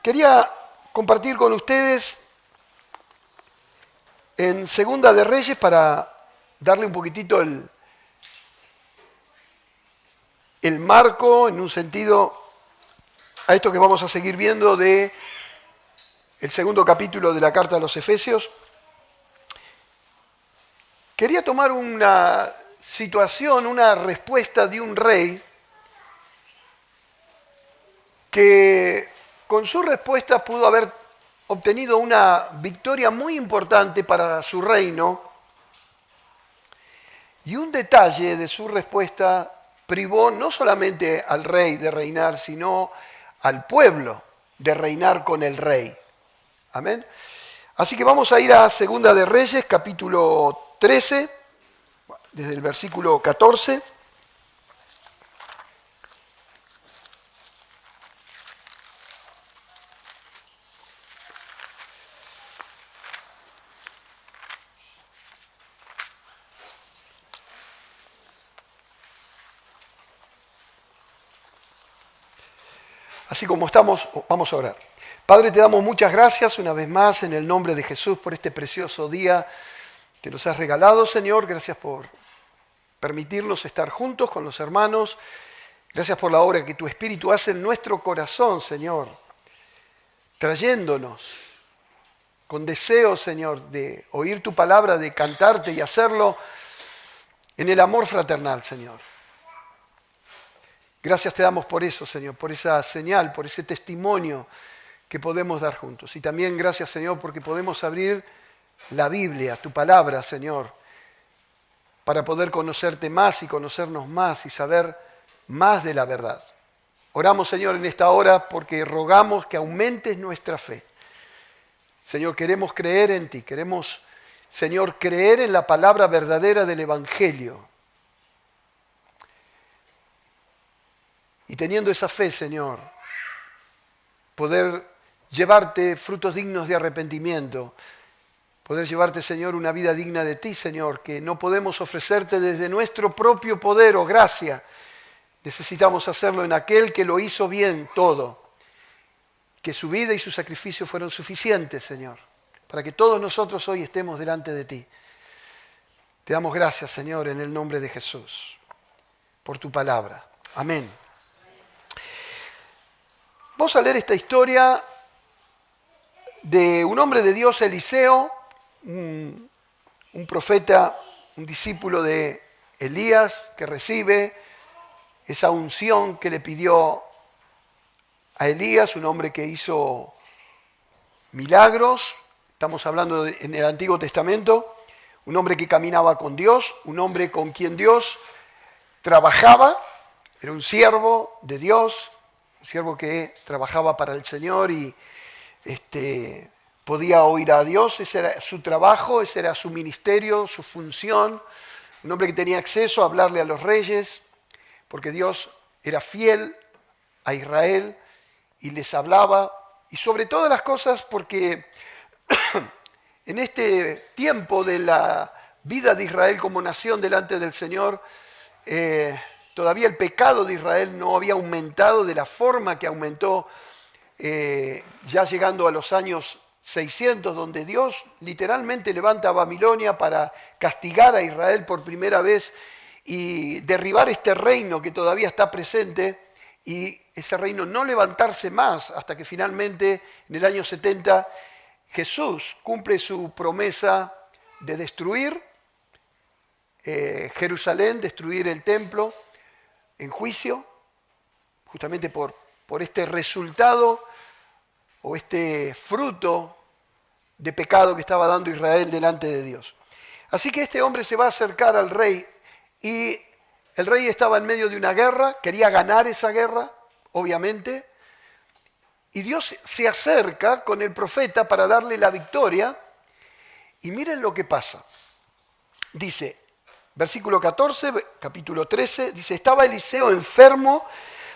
Quería compartir con ustedes en Segunda de Reyes para darle un poquitito el marco, en un sentido, a esto que vamos a seguir viendo de el segundo capítulo de la Carta a los Efesios. Quería tomar una situación, una respuesta de un rey que con su respuesta pudo haber obtenido una victoria muy importante para su reino, y un detalle de su respuesta privó no solamente al rey de reinar, sino al pueblo de reinar con el rey. Amén. Así que vamos a ir a Segunda de Reyes, capítulo 13, desde el versículo 14. Así como estamos, vamos a orar. Padre, te damos muchas gracias una vez más en el nombre de Jesús por este precioso día que nos has regalado, Señor. Gracias por permitirnos estar juntos con los hermanos. Gracias por la obra que tu Espíritu hace en nuestro corazón, Señor, trayéndonos con deseo, Señor, de oír tu palabra, de cantarte y hacerlo en el amor fraternal, Señor. Gracias te damos por eso, Señor, por esa señal, por ese testimonio que podemos dar juntos. Y también gracias, Señor, porque podemos abrir la Biblia, tu palabra, Señor, para poder conocerte más y conocernos más y saber más de la verdad. Oramos, Señor, en esta hora porque rogamos que aumentes nuestra fe. Señor, queremos creer en ti, queremos, Señor, creer en la palabra verdadera del Evangelio. Y teniendo esa fe, Señor, poder llevarte frutos dignos de arrepentimiento, poder llevarte, Señor, una vida digna de ti, Señor, que no podemos ofrecerte desde nuestro propio poder o gracia. Necesitamos hacerlo en aquel que lo hizo bien todo, que su vida y su sacrificio fueron suficientes, Señor, para que todos nosotros hoy estemos delante de ti. Te damos gracias, Señor, en el nombre de Jesús, por tu palabra. Amén. Vamos a leer esta historia de un hombre de Dios, Eliseo, un profeta, un discípulo de Elías, que recibe esa unción que le pidió a Elías, un hombre que hizo milagros. Estamos hablando en el Antiguo Testamento, un hombre que caminaba con Dios, un hombre con quien Dios trabajaba, era un siervo de Dios, un siervo que trabajaba para el Señor y podía oír a Dios. Ese era su trabajo, ese era su ministerio, su función. Un hombre que tenía acceso a hablarle a los reyes, porque Dios era fiel a Israel y les hablaba. Y sobre todas las cosas porque en este tiempo de la vida de Israel como nación delante del Señor, todavía el pecado de Israel no había aumentado de la forma que aumentó ya llegando a los años 600, donde Dios literalmente levanta a Babilonia para castigar a Israel por primera vez y derribar este reino que todavía está presente, y ese reino no levantarse más hasta que finalmente en el año 70 Jesús cumple su promesa de destruir Jerusalén, destruir el templo en juicio, justamente por este resultado o este fruto de pecado que estaba dando Israel delante de Dios. Así que este hombre se va a acercar al rey, y el rey estaba en medio de una guerra, quería ganar esa guerra, obviamente, y Dios se acerca con el profeta para darle la victoria, y miren lo que pasa. Dice, versículo 14, capítulo 13, dice: estaba Eliseo enfermo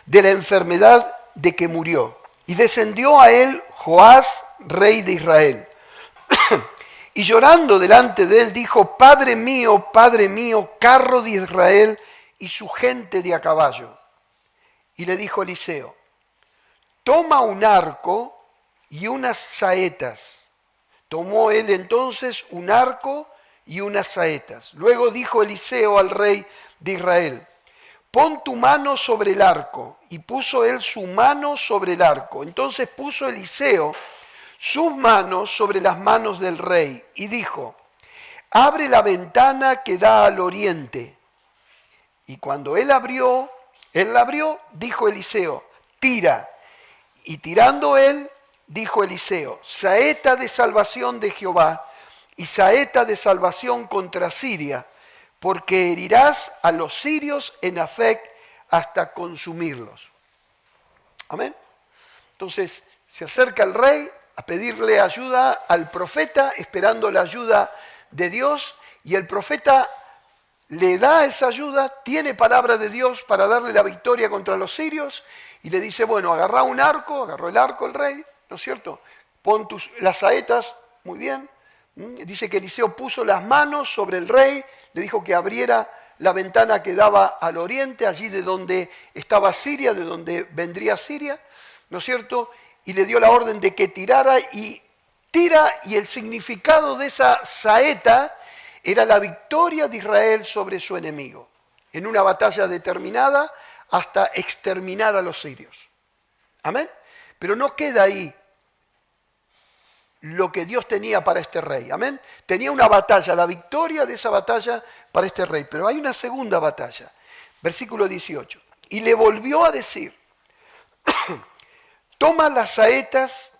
de la enfermedad de que murió, y descendió a él Joás, rey de Israel. Y llorando delante de él dijo: Padre mío, carro de Israel y su gente de a caballo. Y le dijo Eliseo: toma un arco y unas saetas. Tomó él entonces un arco y unas saetas. Luego dijo Eliseo al rey de Israel: pon tu mano sobre el arco. Y puso él su mano sobre el arco. Entonces puso Eliseo sus manos sobre las manos del rey y dijo: abre la ventana que da al oriente. Y cuando él la abrió, dijo Eliseo: tira. Y tirando él, dijo Eliseo: saeta de salvación de Jehová y saeta de salvación contra Siria, porque herirás a los sirios en Afec hasta consumirlos. Amén. Entonces se acerca el rey a pedirle ayuda al profeta, esperando la ayuda de Dios, y el profeta le da esa ayuda, tiene palabra de Dios para darle la victoria contra los sirios, y le dice: bueno, agarrá un arco. Agarró el arco el rey, ¿no es cierto? Pon las saetas, muy bien. Dice que Eliseo puso las manos sobre el rey, le dijo que abriera la ventana que daba al oriente, allí de donde estaba Siria, de donde vendría Siria, ¿no es cierto? Y le dio la orden de que tirara, y tira, y el significado de esa saeta era la victoria de Israel sobre su enemigo, en una batalla determinada hasta exterminar a los sirios. Amén. Pero no queda ahí lo que Dios tenía para este rey. Amén. Tenía una batalla, la victoria de esa batalla para este rey. Pero hay una segunda batalla. Versículo 18. Y le volvió a decir: toma las saetas.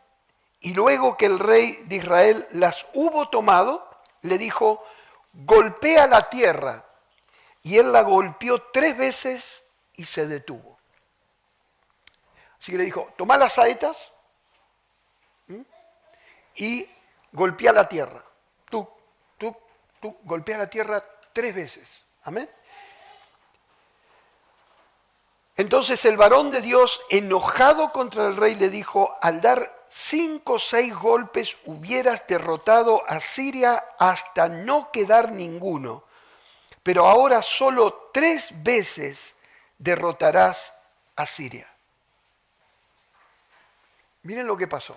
Y luego que el rey de Israel las hubo tomado, le dijo: golpea la tierra. Y él la golpeó 3 veces y se detuvo. Así que le dijo: toma las saetas y golpea la tierra. Tú, golpea la tierra 3 veces. Amén. Entonces el varón de Dios, enojado contra el rey, le dijo: al dar 5 o 6 golpes hubieras derrotado a Siria hasta no quedar ninguno, pero ahora solo 3 veces derrotarás a Siria. Miren lo que pasó.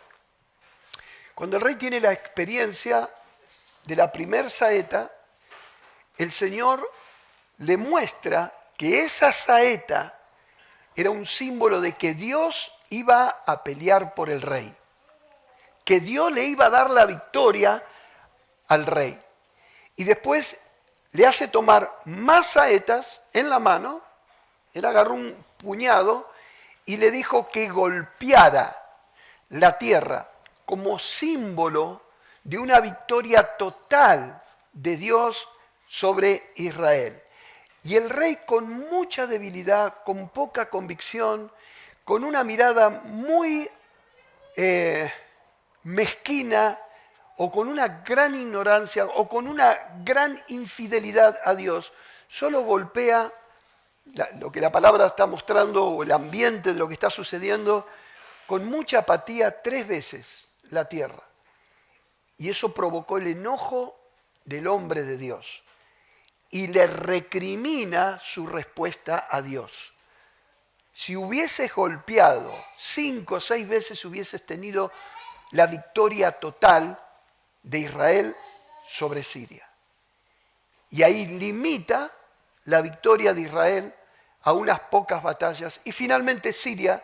Cuando el rey tiene la experiencia de la primer saeta, el Señor le muestra que esa saeta era un símbolo de que Dios iba a pelear por el rey, que Dios le iba a dar la victoria al rey. Y después le hace tomar más saetas en la mano. Él agarró un puñado y le dijo que golpeara la tierra como símbolo de una victoria total de Dios sobre Israel. Y el rey, con mucha debilidad, con poca convicción, con una mirada muy mezquina, o con una gran ignorancia, o con una gran infidelidad a Dios, solo golpea lo que la palabra está mostrando, o el ambiente de lo que está sucediendo, con mucha apatía 3 veces la tierra. Y eso provocó el enojo del hombre de Dios. Y le recrimina su respuesta a Dios. Si hubieses golpeado 5 o 6 veces, hubieses tenido la victoria total de Israel sobre Siria. Y ahí limita la victoria de Israel a unas pocas batallas, y finalmente Siria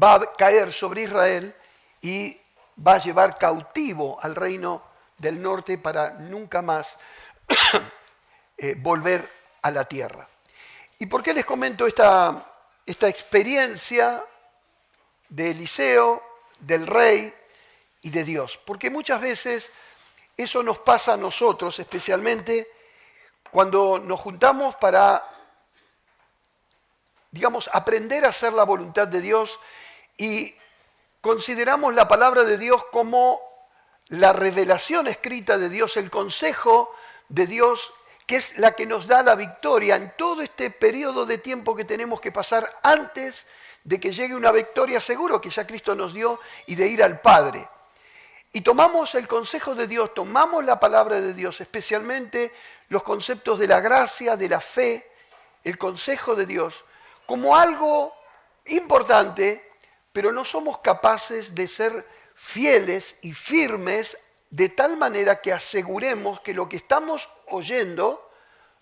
va a caer sobre Israel y va a llevar cautivo al reino del norte para nunca más volver a la tierra. ¿Y por qué les comento esta experiencia de Eliseo, del rey y de Dios? Porque muchas veces eso nos pasa a nosotros, especialmente cuando nos juntamos para, digamos, aprender a hacer la voluntad de Dios, y consideramos la palabra de Dios como la revelación escrita de Dios, el consejo de Dios, que es la que nos da la victoria en todo este periodo de tiempo que tenemos que pasar antes de que llegue una victoria seguro que ya Cristo nos dio, y de ir al Padre. Y tomamos el consejo de Dios, tomamos la palabra de Dios, especialmente los conceptos de la gracia, de la fe, el consejo de Dios, como algo importante, pero no somos capaces de ser fieles y firmes de tal manera que aseguremos que lo que estamos oyendo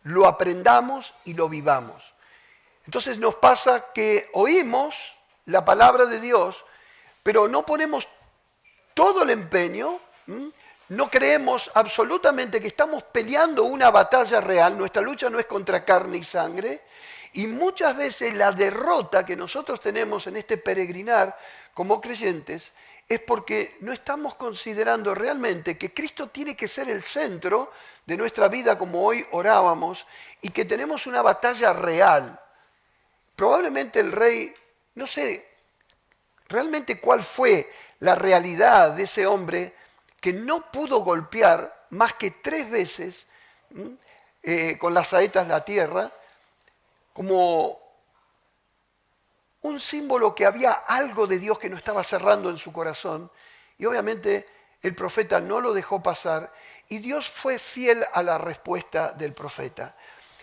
lo aprendamos y lo vivamos. Entonces nos pasa que oímos la palabra de Dios, pero no ponemos todo el empeño, no creemos absolutamente que estamos peleando una batalla real, nuestra lucha no es contra carne y sangre, y muchas veces la derrota que nosotros tenemos en este peregrinar como creyentes es porque no estamos considerando realmente que Cristo tiene que ser el centro de nuestra vida como hoy orábamos y que tenemos una batalla real. Probablemente el rey, no sé realmente cuál fue la realidad de ese hombre que no pudo golpear más que 3 veces con las saetas la tierra, como un símbolo que había algo de Dios que no estaba cerrando en su corazón. Y obviamente el profeta no lo dejó pasar y Dios fue fiel a la respuesta del profeta.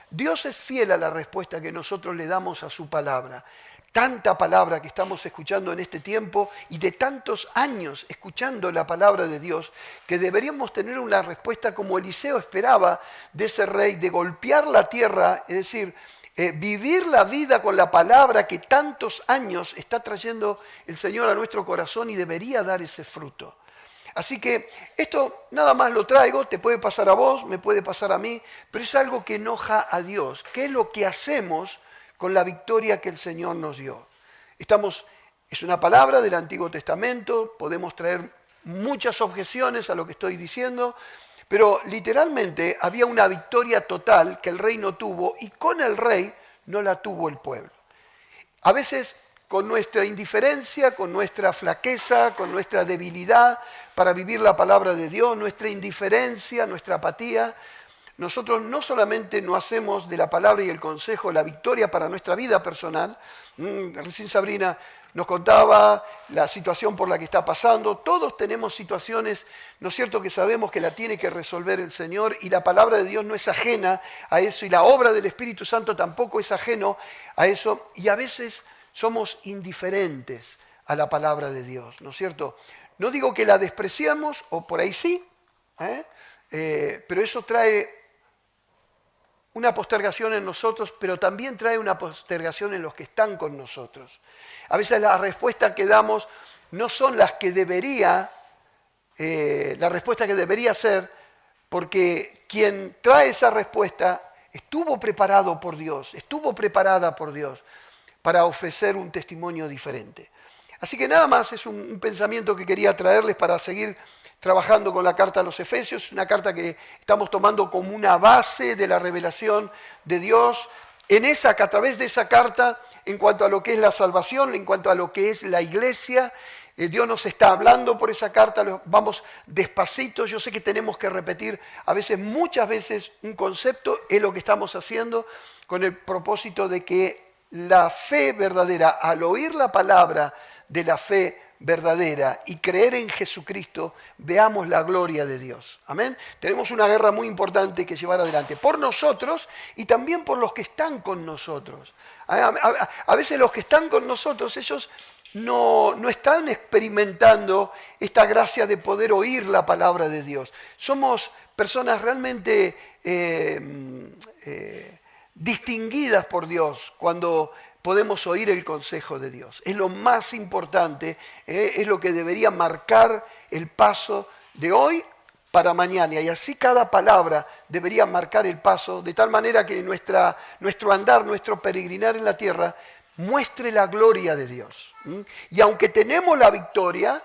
Dios es fiel a la respuesta que nosotros le damos a su palabra. Tanta palabra que estamos escuchando en este tiempo y de tantos años escuchando la palabra de Dios, que deberíamos tener una respuesta como Eliseo esperaba de ese rey, de golpear la tierra, es decir, vivir la vida con la palabra que tantos años está trayendo el Señor a nuestro corazón y debería dar ese fruto. Así que esto nada más lo traigo, te puede pasar a vos, me puede pasar a mí, pero es algo que enoja a Dios. ¿Qué es lo que hacemos con la victoria que el Señor nos dio? Es una palabra del Antiguo Testamento, podemos traer muchas objeciones a lo que estoy diciendo, pero literalmente había una victoria total que el rey no tuvo y con el rey no la tuvo el pueblo. A veces con nuestra indiferencia, con nuestra flaqueza, con nuestra debilidad para vivir la palabra de Dios, nuestra indiferencia, nuestra apatía, nosotros no solamente no hacemos de la palabra y el consejo la victoria para nuestra vida personal. Recién Sabrina nos contaba la situación por la que está pasando. Todos tenemos situaciones, ¿no es cierto?, que sabemos que la tiene que resolver el Señor y la palabra de Dios no es ajena a eso y la obra del Espíritu Santo tampoco es ajeno a eso. Y a veces somos indiferentes a la palabra de Dios, ¿no es cierto? No digo que la despreciamos, o por ahí sí, pero eso trae una postergación en nosotros, pero también trae una postergación en los que están con nosotros. A veces las respuestas que damos no son las que debería, la respuesta que debería ser, porque quien trae esa respuesta estuvo preparado por Dios, estuvo preparada por Dios para ofrecer un testimonio diferente. Así que nada más es un pensamiento que quería traerles para seguir trabajando con la carta a los Efesios, una carta que estamos tomando como una base de la revelación de Dios, a través de esa carta, en cuanto a lo que es la salvación, en cuanto a lo que es la iglesia. Dios nos está hablando por esa carta, vamos despacito. Yo sé que tenemos que repetir muchas veces un concepto, es lo que estamos haciendo con el propósito de que la fe verdadera, al oír la palabra de la fe verdadera y creer en Jesucristo, veamos la gloria de Dios. Amén. Tenemos una guerra muy importante que llevar adelante por nosotros y también por los que están con nosotros. A veces los que están con nosotros, ellos no están experimentando esta gracia de poder oír la palabra de Dios. Somos personas realmente distinguidas por Dios cuando podemos oír el consejo de Dios. Es lo más importante, es lo que debería marcar el paso de hoy para mañana. Y así cada palabra debería marcar el paso, de tal manera que nuestro andar, nuestro peregrinar en la tierra, muestre la gloria de Dios. Y aunque tenemos la victoria,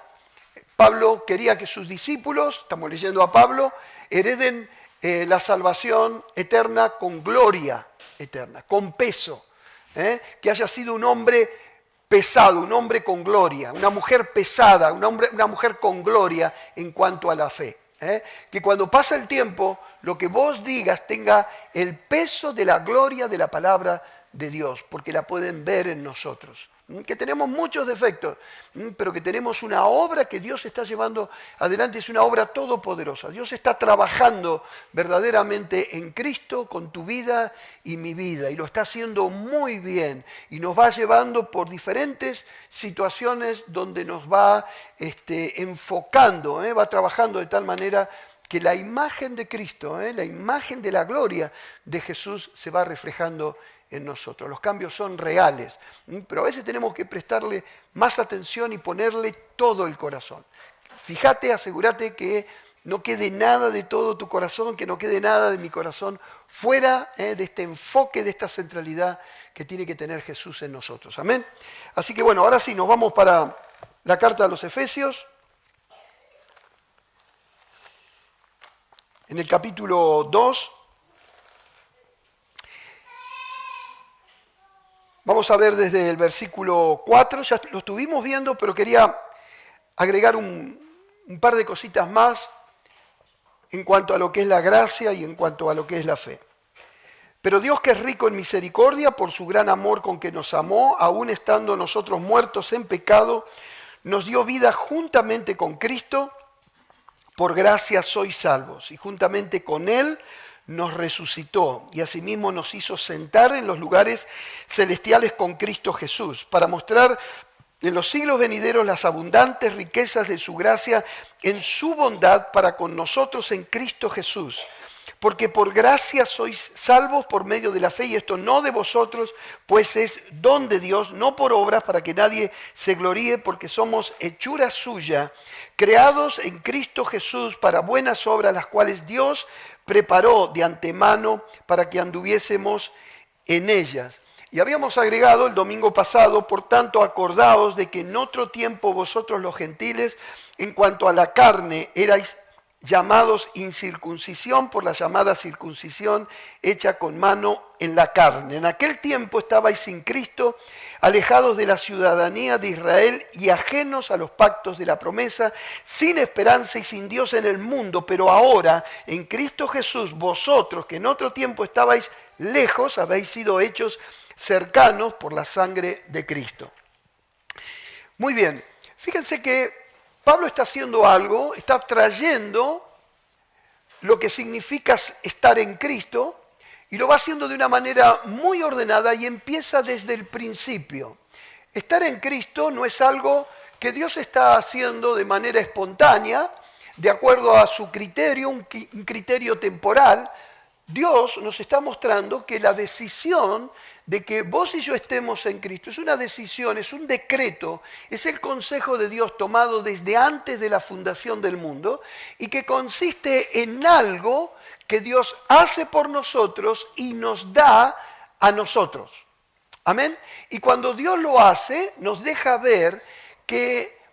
Pablo quería que sus discípulos, estamos leyendo a Pablo, hereden la salvación eterna con gloria eterna, con peso. Que haya sido un hombre pesado, un hombre con gloria, una mujer pesada, una mujer con gloria en cuanto a la fe. Que cuando pasa el tiempo, lo que vos digas tenga el peso de la gloria de la palabra de Dios, porque la pueden ver en nosotros. que tenemos muchos defectos, pero que tenemos una obra que Dios está llevando adelante, es una obra todopoderosa. Dios está trabajando verdaderamente en Cristo con tu vida y mi vida, y lo está haciendo muy bien, y nos va llevando por diferentes situaciones donde nos va enfocando, va trabajando de tal manera que la imagen de Cristo, la imagen de la gloria de Jesús se va reflejando en nosotros. Los cambios son reales, pero a veces tenemos que prestarle más atención y ponerle todo el corazón. Fíjate, asegúrate que no quede nada de todo tu corazón, que no quede nada de mi corazón fuera de este enfoque, de esta centralidad que tiene que tener Jesús en nosotros. Amén. Así que bueno, ahora sí, nos vamos para la carta a los Efesios. En el capítulo 2, vamos a ver desde el versículo 4, ya lo estuvimos viendo, pero quería agregar un par de cositas más en cuanto a lo que es la gracia y en cuanto a lo que es la fe. Pero Dios, que es rico en misericordia, por su gran amor con que nos amó, aun estando nosotros muertos en pecado, nos dio vida juntamente con Cristo. Por gracia sois salvos, y juntamente con Él nos resucitó, y asimismo nos hizo sentar en los lugares celestiales con Cristo Jesús, para mostrar en los siglos venideros las abundantes riquezas de su gracia en su bondad para con nosotros en Cristo Jesús. Porque por gracia sois salvos por medio de la fe, y esto no de vosotros, pues es don de Dios, no por obras, para que nadie se gloríe, porque somos hechura suya, creados en Cristo Jesús para buenas obras, las cuales Dios preparó de antemano para que anduviésemos en ellas. Y habíamos agregado el domingo pasado, por tanto, acordaos de que en otro tiempo vosotros los gentiles, en cuanto a la carne, erais llamados incircuncisión por la llamada circuncisión hecha con mano en la carne. En aquel tiempo estabais sin Cristo, alejados de la ciudadanía de Israel y ajenos a los pactos de la promesa, sin esperanza y sin Dios en el mundo. Pero ahora, en Cristo Jesús, vosotros que en otro tiempo estabais lejos, habéis sido hechos cercanos por la sangre de Cristo. Muy bien, fíjense que Pablo está haciendo algo, está trayendo lo que significa estar en Cristo, y lo va haciendo de una manera muy ordenada y empieza desde el principio. Estar en Cristo no es algo que Dios está haciendo de manera espontánea, de acuerdo a su criterio, un criterio temporal. Dios nos está mostrando que la decisión de que vos y yo estemos en Cristo es una decisión, es un decreto, es el consejo de Dios tomado desde antes de la fundación del mundo, y que consiste en algo que Dios hace por nosotros y nos da a nosotros. Amén. Y cuando Dios lo hace, nos deja ver que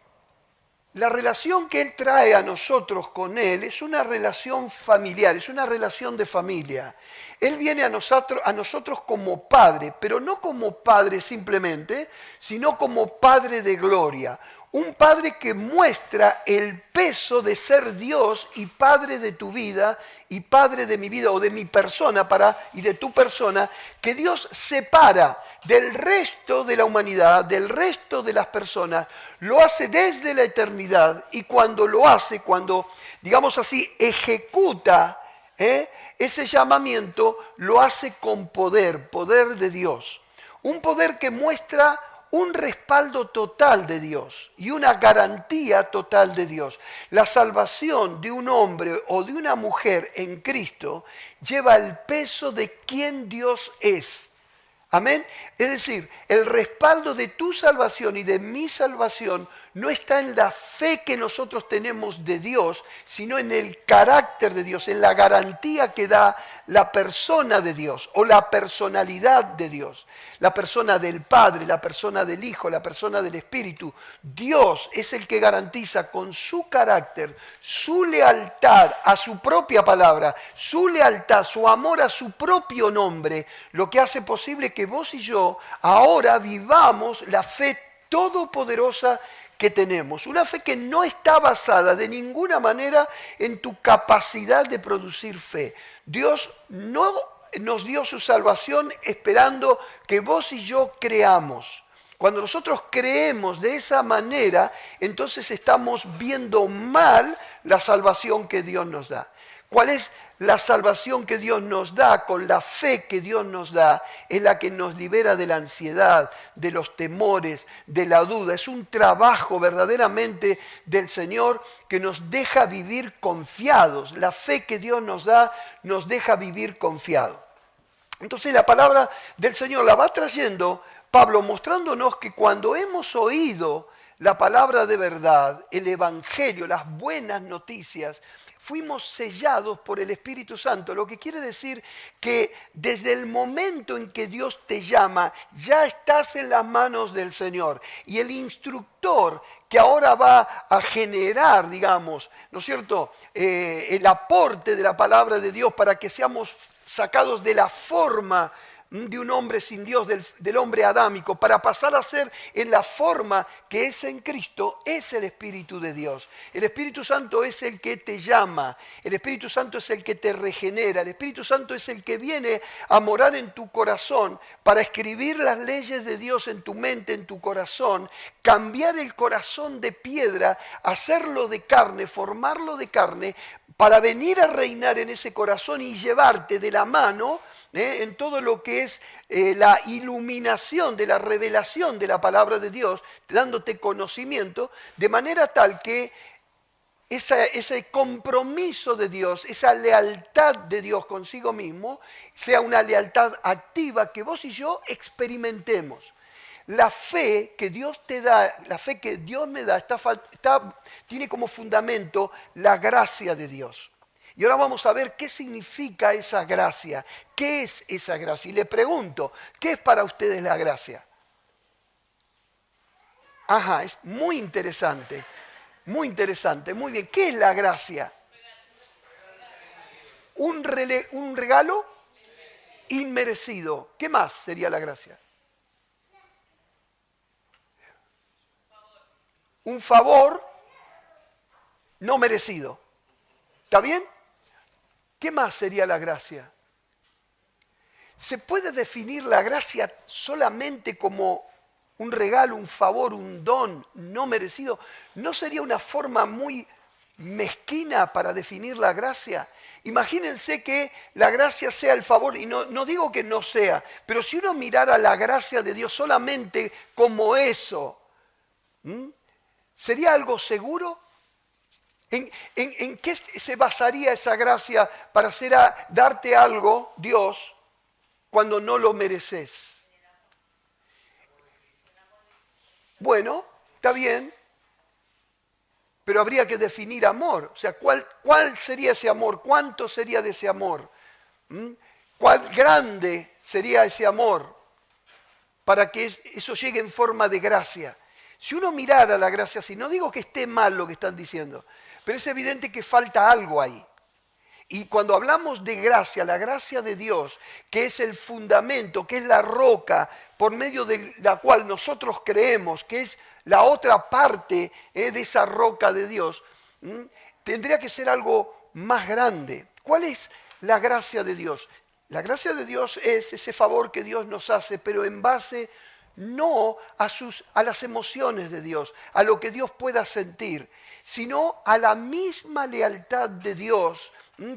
la relación que Él trae a nosotros con Él es una relación familiar, es una relación de familia. Él viene a nosotros como Padre, pero no como Padre simplemente, sino como Padre de gloria. Un Padre que muestra el peso de ser Dios y Padre de tu vida y Padre de mi vida o de mi persona y de tu persona, que Dios separa del resto de la humanidad, del resto de las personas, lo hace desde la eternidad, y cuando lo hace, cuando, digamos así, ejecuta ese llamamiento, lo hace con poder de Dios. Un poder que muestra un respaldo total de Dios y una garantía total de Dios. La salvación de un hombre o de una mujer en Cristo lleva el peso de quién Dios es. Amén. Es decir, el respaldo de tu salvación y de mi salvación no está en la fe que nosotros tenemos de Dios, sino en el carácter de Dios, en la garantía que da la persona de Dios o la personalidad de Dios. La persona del Padre, la persona del Hijo, la persona del Espíritu. Dios es el que garantiza con su carácter, su lealtad a su propia palabra, su lealtad, su amor a su propio nombre, lo que hace posible que vos y yo ahora vivamos la fe todopoderosa que tenemos. Una fe que no está basada de ninguna manera en tu capacidad de producir fe. Dios no nos dio su salvación esperando que vos y yo creamos. Cuando nosotros creemos de esa manera, entonces estamos viendo mal la salvación que Dios nos da. ¿Cuál es la salvación que Dios nos da? Con la fe que Dios nos da, es la que nos libera de la ansiedad, de los temores, de la duda. Es un trabajo verdaderamente del Señor que nos deja vivir confiados. La fe que Dios nos da nos deja vivir confiados. Entonces la palabra del Señor la va trayendo Pablo, mostrándonos que cuando hemos oído la palabra de verdad, el Evangelio, las buenas noticias, fuimos sellados por el Espíritu Santo, lo que quiere decir que desde el momento en que Dios te llama, ya estás en las manos del Señor. Y el instructor que ahora va a generar, digamos, ¿no es cierto?, el aporte de la palabra de Dios para que seamos sacados de la forma de un hombre sin Dios, del hombre adámico, para pasar a ser en la forma que es en Cristo, es el Espíritu de Dios. El Espíritu Santo es el que te llama, el Espíritu Santo es el que te regenera, el Espíritu Santo es el que viene a morar en tu corazón para escribir las leyes de Dios en tu mente, en tu corazón, cambiar el corazón de piedra, hacerlo de carne, formarlo de carne, para venir a reinar en ese corazón y llevarte de la mano en todo lo que es la iluminación de la revelación de la palabra de Dios, dándote conocimiento, de manera tal que ese compromiso de Dios, esa lealtad de Dios consigo mismo, sea una lealtad activa que vos y yo experimentemos. La fe que Dios te da, la fe que Dios me da, tiene como fundamento la gracia de Dios. Y ahora vamos a ver qué significa esa gracia, qué es esa gracia. Y le pregunto, ¿qué es para ustedes la gracia? Ajá, es muy interesante, muy bien. ¿Qué es la gracia? Un regalo inmerecido. ¿Qué más sería la gracia? Un favor no merecido. ¿Está bien? ¿Qué más sería la gracia? ¿Se puede definir la gracia solamente como un regalo, un favor, un don no merecido? ¿No sería una forma muy mezquina para definir la gracia? Imagínense que la gracia sea el favor, y no digo que no sea, pero si uno mirara la gracia de Dios solamente como eso, ¿sería algo seguro? ¿En qué se basaría esa gracia para darte algo, Dios, cuando no lo mereces? Bueno, está bien, pero habría que definir amor. O sea, ¿cuál sería ese amor? ¿Cuánto sería de ese amor? ¿Cuál grande sería ese amor para que eso llegue en forma de gracia? Si uno mirara la gracia así, no digo que esté mal lo que están diciendo, pero es evidente que falta algo ahí. Y cuando hablamos de gracia, la gracia de Dios, que es el fundamento, que es la roca por medio de la cual nosotros creemos, que es la otra parte de esa roca de Dios, tendría que ser algo más grande. ¿Cuál es la gracia de Dios? La gracia de Dios es ese favor que Dios nos hace, pero en base no a las emociones de Dios, a lo que Dios pueda sentir, sino a la misma lealtad de Dios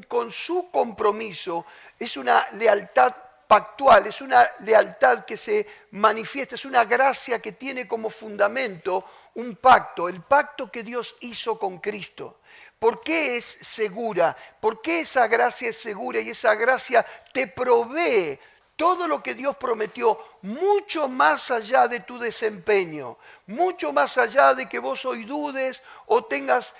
con su compromiso. Es una lealtad pactual, es una lealtad que se manifiesta, es una gracia que tiene como fundamento un pacto, el pacto que Dios hizo con Cristo. ¿Por qué es segura? ¿Por qué esa gracia es segura y esa gracia te provee todo lo que Dios prometió, mucho más allá de tu desempeño, mucho más allá de que vos hoy dudes o tengas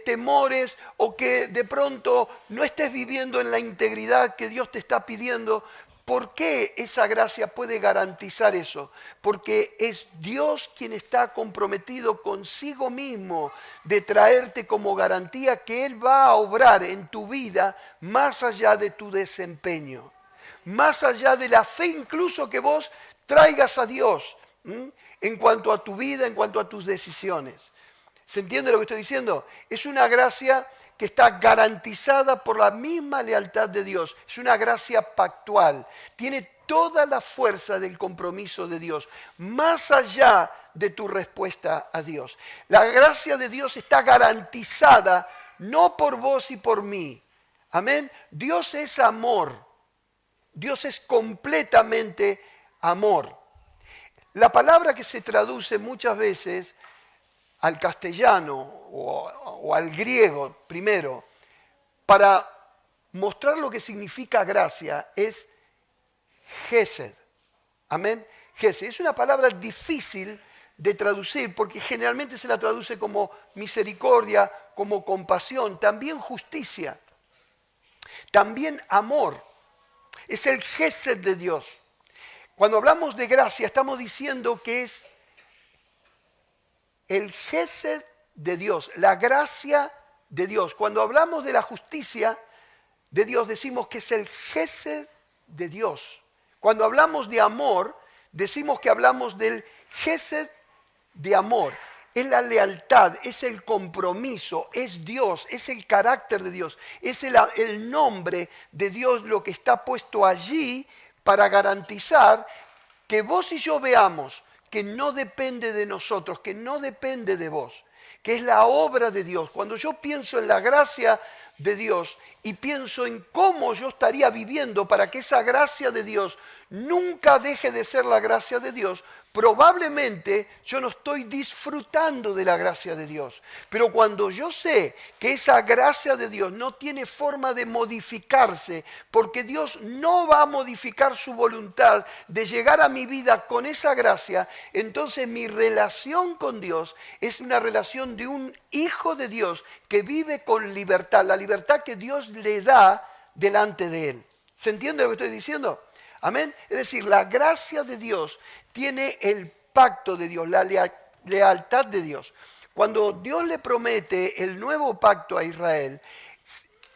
temores o que de pronto no estés viviendo en la integridad que Dios te está pidiendo? ¿Por qué esa gracia puede garantizar eso? Porque es Dios quien está comprometido consigo mismo de traerte como garantía que Él va a obrar en tu vida más allá de tu desempeño. Más allá de la fe incluso que vos traigas a Dios en cuanto a tu vida, en cuanto a tus decisiones. ¿Se entiende lo que estoy diciendo? Es una gracia que está garantizada por la misma lealtad de Dios. Es una gracia pactual. Tiene toda la fuerza del compromiso de Dios, más allá de tu respuesta a Dios. La gracia de Dios está garantizada no por vos y por mí. Amén. Dios es amor. Dios es completamente amor. La palabra que se traduce muchas veces al castellano o al griego primero, para mostrar lo que significa gracia, es Gesed. Amén. Gesed es una palabra difícil de traducir porque generalmente se la traduce como misericordia, como compasión, también justicia, también amor. Es el Gesed de Dios. Cuando hablamos de gracia estamos diciendo que es el Gesed de Dios, la gracia de Dios. Cuando hablamos de la justicia de Dios decimos que es el Gesed de Dios. Cuando hablamos de amor decimos que hablamos del Gesed de amor. Es la lealtad, es el compromiso, es Dios, es el carácter de Dios, es el nombre de Dios lo que está puesto allí para garantizar que vos y yo veamos que no depende de nosotros, que no depende de vos, que es la obra de Dios. Cuando yo pienso en la gracia de Dios y pienso en cómo yo estaría viviendo para que esa gracia de Dios nunca deje de ser la gracia de Dios, probablemente yo no estoy disfrutando de la gracia de Dios. Pero cuando yo sé que esa gracia de Dios no tiene forma de modificarse, porque Dios no va a modificar su voluntad de llegar a mi vida con esa gracia, entonces mi relación con Dios es una relación de un hijo de Dios que vive con libertad, la libertad que Dios le da delante de él. ¿Se entiende lo que estoy diciendo? Amén. Es decir, la gracia de Dios tiene el pacto de Dios, la lealtad de Dios. Cuando Dios le promete el nuevo pacto a Israel,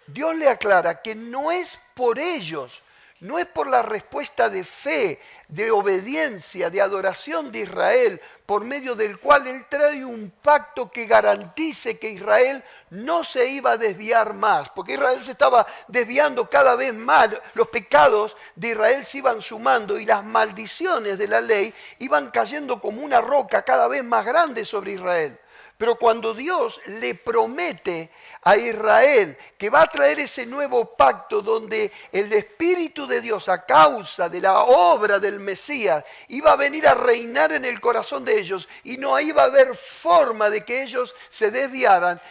Dios le aclara que no es por ellos, no es por la respuesta de fe, de obediencia, de adoración de Israel, por medio del cual Él trae un pacto que garantice que Israel no se iba a desviar más, porque Israel se estaba desviando cada vez más, los pecados de Israel se iban sumando y las maldiciones de la ley iban cayendo como una roca cada vez más grande sobre Israel. Pero cuando Dios le promete a Israel que va a traer ese nuevo pacto donde el Espíritu de Dios a causa de la obra del Mesías iba a venir a reinar en el corazón de ellos y no iba a haber forma de que ellos se desviaran,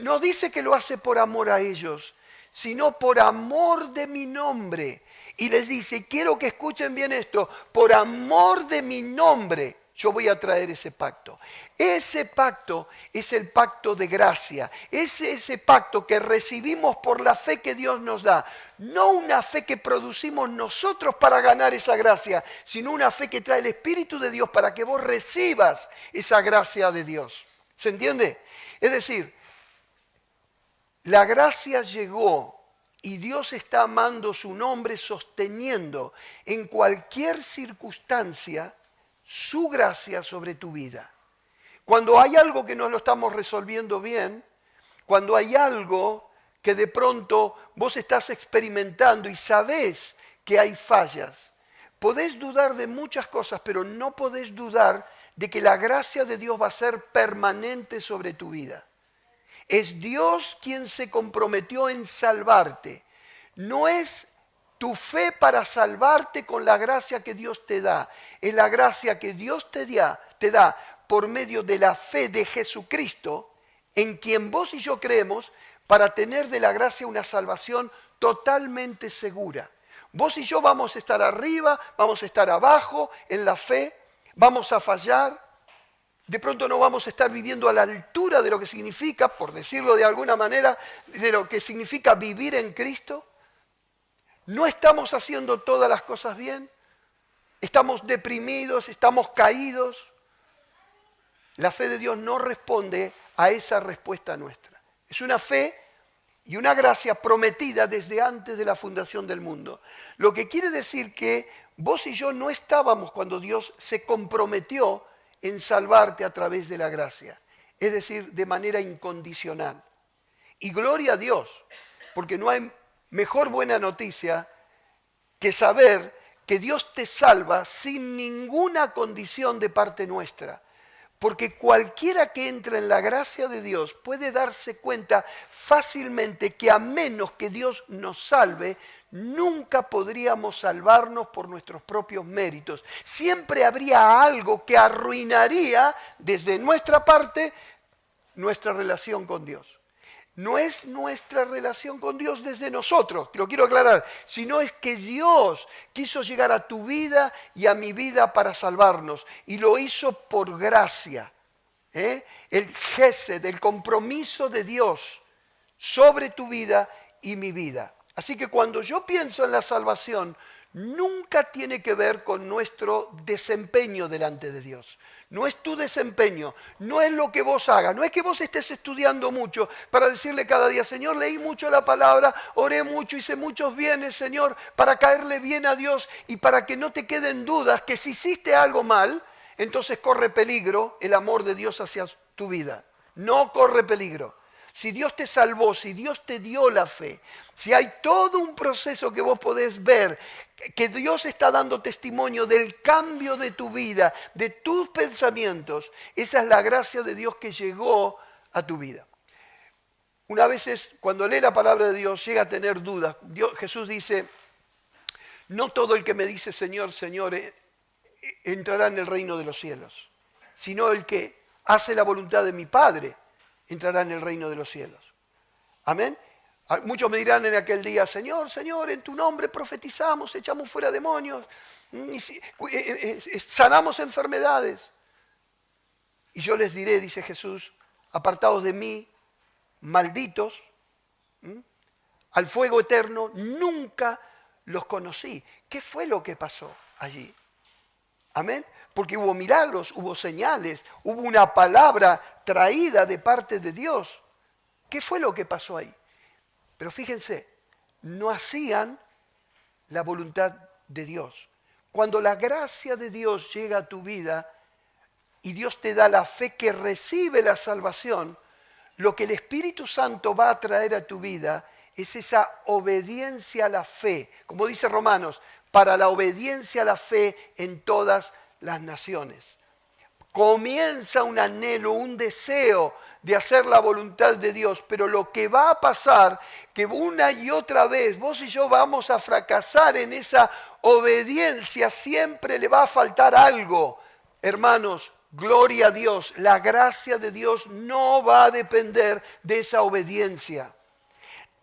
no dice que lo hace por amor a ellos, sino por amor de mi nombre. Y les dice, quiero que escuchen bien esto, por amor de mi nombre yo voy a traer ese pacto. Ese pacto es el pacto de gracia. Es ese pacto que recibimos por la fe que Dios nos da. No una fe que producimos nosotros para ganar esa gracia, sino una fe que trae el Espíritu de Dios para que vos recibas esa gracia de Dios. ¿Se entiende? Es decir, la gracia llegó y Dios está amando su nombre, sosteniendo en cualquier circunstancia su gracia sobre tu vida. Cuando hay algo que no lo estamos resolviendo bien, cuando hay algo que de pronto vos estás experimentando y sabés que hay fallas, podés dudar de muchas cosas, pero no podés dudar de que la gracia de Dios va a ser permanente sobre tu vida. Es Dios quien se comprometió en salvarte. No es tu fe para salvarte con la gracia que Dios te da. Es la gracia que Dios te da por medio de la fe de Jesucristo, en quien vos y yo creemos, para tener de la gracia una salvación totalmente segura. Vos y yo vamos a estar arriba, vamos a estar abajo en la fe, vamos a fallar. De pronto no vamos a estar viviendo a la altura de lo que significa, por decirlo de alguna manera, de lo que significa vivir en Cristo. No estamos haciendo todas las cosas bien, estamos deprimidos, estamos caídos. La fe de Dios no responde a esa respuesta nuestra. Es una fe y una gracia prometida desde antes de la fundación del mundo. Lo que quiere decir que vos y yo no estábamos cuando Dios se comprometió en salvarte a través de la gracia, es decir, de manera incondicional. Y gloria a Dios, porque no hay mejor buena noticia que saber que Dios te salva sin ninguna condición de parte nuestra. Porque cualquiera que entra en la gracia de Dios puede darse cuenta fácilmente que a menos que Dios nos salve, nunca podríamos salvarnos por nuestros propios méritos. Siempre habría algo que arruinaría desde nuestra parte nuestra relación con Dios. No es nuestra relación con Dios desde nosotros, lo quiero aclarar, sino es que Dios quiso llegar a tu vida y a mi vida para salvarnos, y lo hizo por gracia. El gesed, el compromiso de Dios sobre tu vida y mi vida. Así que cuando yo pienso en la salvación, nunca tiene que ver con nuestro desempeño delante de Dios. No es tu desempeño, no es lo que vos hagas, no es que vos estés estudiando mucho para decirle cada día, Señor, leí mucho la palabra, oré mucho, hice muchos bienes, Señor, para caerle bien a Dios y para que no te queden dudas que si hiciste algo mal, entonces corre peligro el amor de Dios hacia tu vida. No corre peligro. Si Dios te salvó, si Dios te dio la fe, si hay todo un proceso que vos podés ver, que Dios está dando testimonio del cambio de tu vida, de tus pensamientos, esa es la gracia de Dios que llegó a tu vida. Una vez cuando lee la palabra de Dios llega a tener dudas. Jesús dice, no todo el que me dice Señor, Señor, entrará en el reino de los cielos, sino el que hace la voluntad de mi Padre entrará en el reino de los cielos. Amén. Muchos me dirán en aquel día, Señor, Señor, en tu nombre profetizamos, echamos fuera demonios, sanamos enfermedades. Y yo les diré, dice Jesús, apartados de mí, malditos, al fuego eterno, nunca los conocí. ¿Qué fue lo que pasó allí? Amén. Porque hubo milagros, hubo señales, hubo una palabra traída de parte de Dios. ¿Qué fue lo que pasó ahí? Pero fíjense, no hacían la voluntad de Dios. Cuando la gracia de Dios llega a tu vida y Dios te da la fe que recibe la salvación, lo que el Espíritu Santo va a traer a tu vida es esa obediencia a la fe. Como dice Romanos, para la obediencia a la fe en todas las naciones. Comienza un anhelo, un deseo de hacer la voluntad de Dios, pero lo que va a pasar, que una y otra vez vos y yo vamos a fracasar en esa obediencia, siempre le va a faltar algo. Hermanos, gloria a Dios, la gracia de Dios no va a depender de esa obediencia.